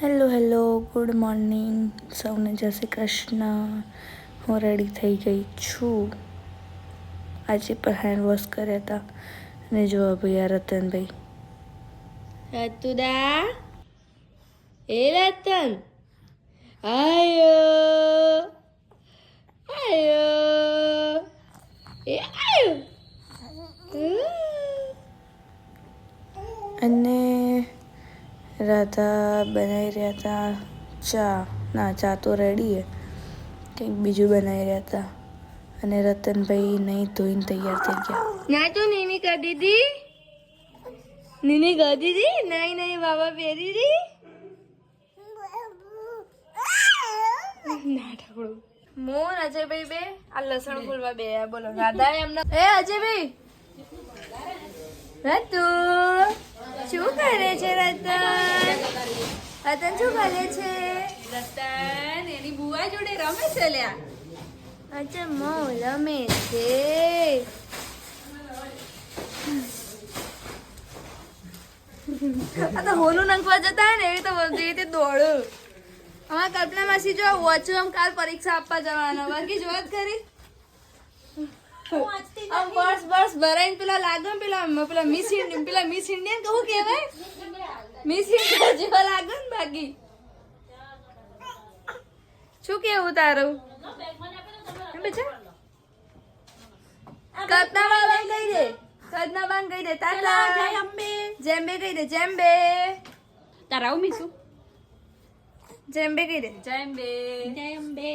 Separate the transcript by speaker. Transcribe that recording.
Speaker 1: Hello hello, good morning સૌને, જય શ્રી કૃષ્ણ. હું રેડી થઈ ગઈ છું. આજે પણ હેન્ડ વોશ કર્યા હતા. અને જો ભાઈ આ રતનભાઈ, રતુદા, એ રતન, આયો આયો, એ આયો. અને રાધા બનાવી રહ્યા હતા ચા. ના, ચા તો રેડી હે, કંઈક બીજું બનાવી રહ્યા હતા. અને રતનભાઈ નહીં ધોઈને તૈયાર થઈ ગયા. ના તો નીની કરી દીધી, નીની કરી દીધી, નહીં નહીં બાબા પહેરી દી. ના ઠકડું મોન અજયભાઈ બે આ લસણ ફૂલવા બે બોલો. રાધા એમને એ અજયભાઈ, રતુ શું કરે છે? રતન રતન શું કરે છે? રતન એની બુઆ જોડે રમે છે લ્યા. અચ્છા, મો રમે છે. આ તો હોલું નાખવા જતા ને એવી તો બધી રીતે દોડું. અમારા કલ્પના માસી જો વાંચું આમ કાલ પરીક્ષા આપવા જવાનો બાકી જોત કરી. આમ બસ બસ ભરાઈને પેલા લાગો પેલા મિસ ઇન્ડિયન કહું કેવાય, મિસ ઇન્ડિયન જેવા લાગો ને. બાકી શું કેવું તારું? કલ્પના બાબા કહી દે, કલ્પના બાન કહી દે તાતા જેમ્બે કહી દે, જેમ્બે તારા મીસુ જેમ્બે કહી દે, જેમ્બે જેમ્બે.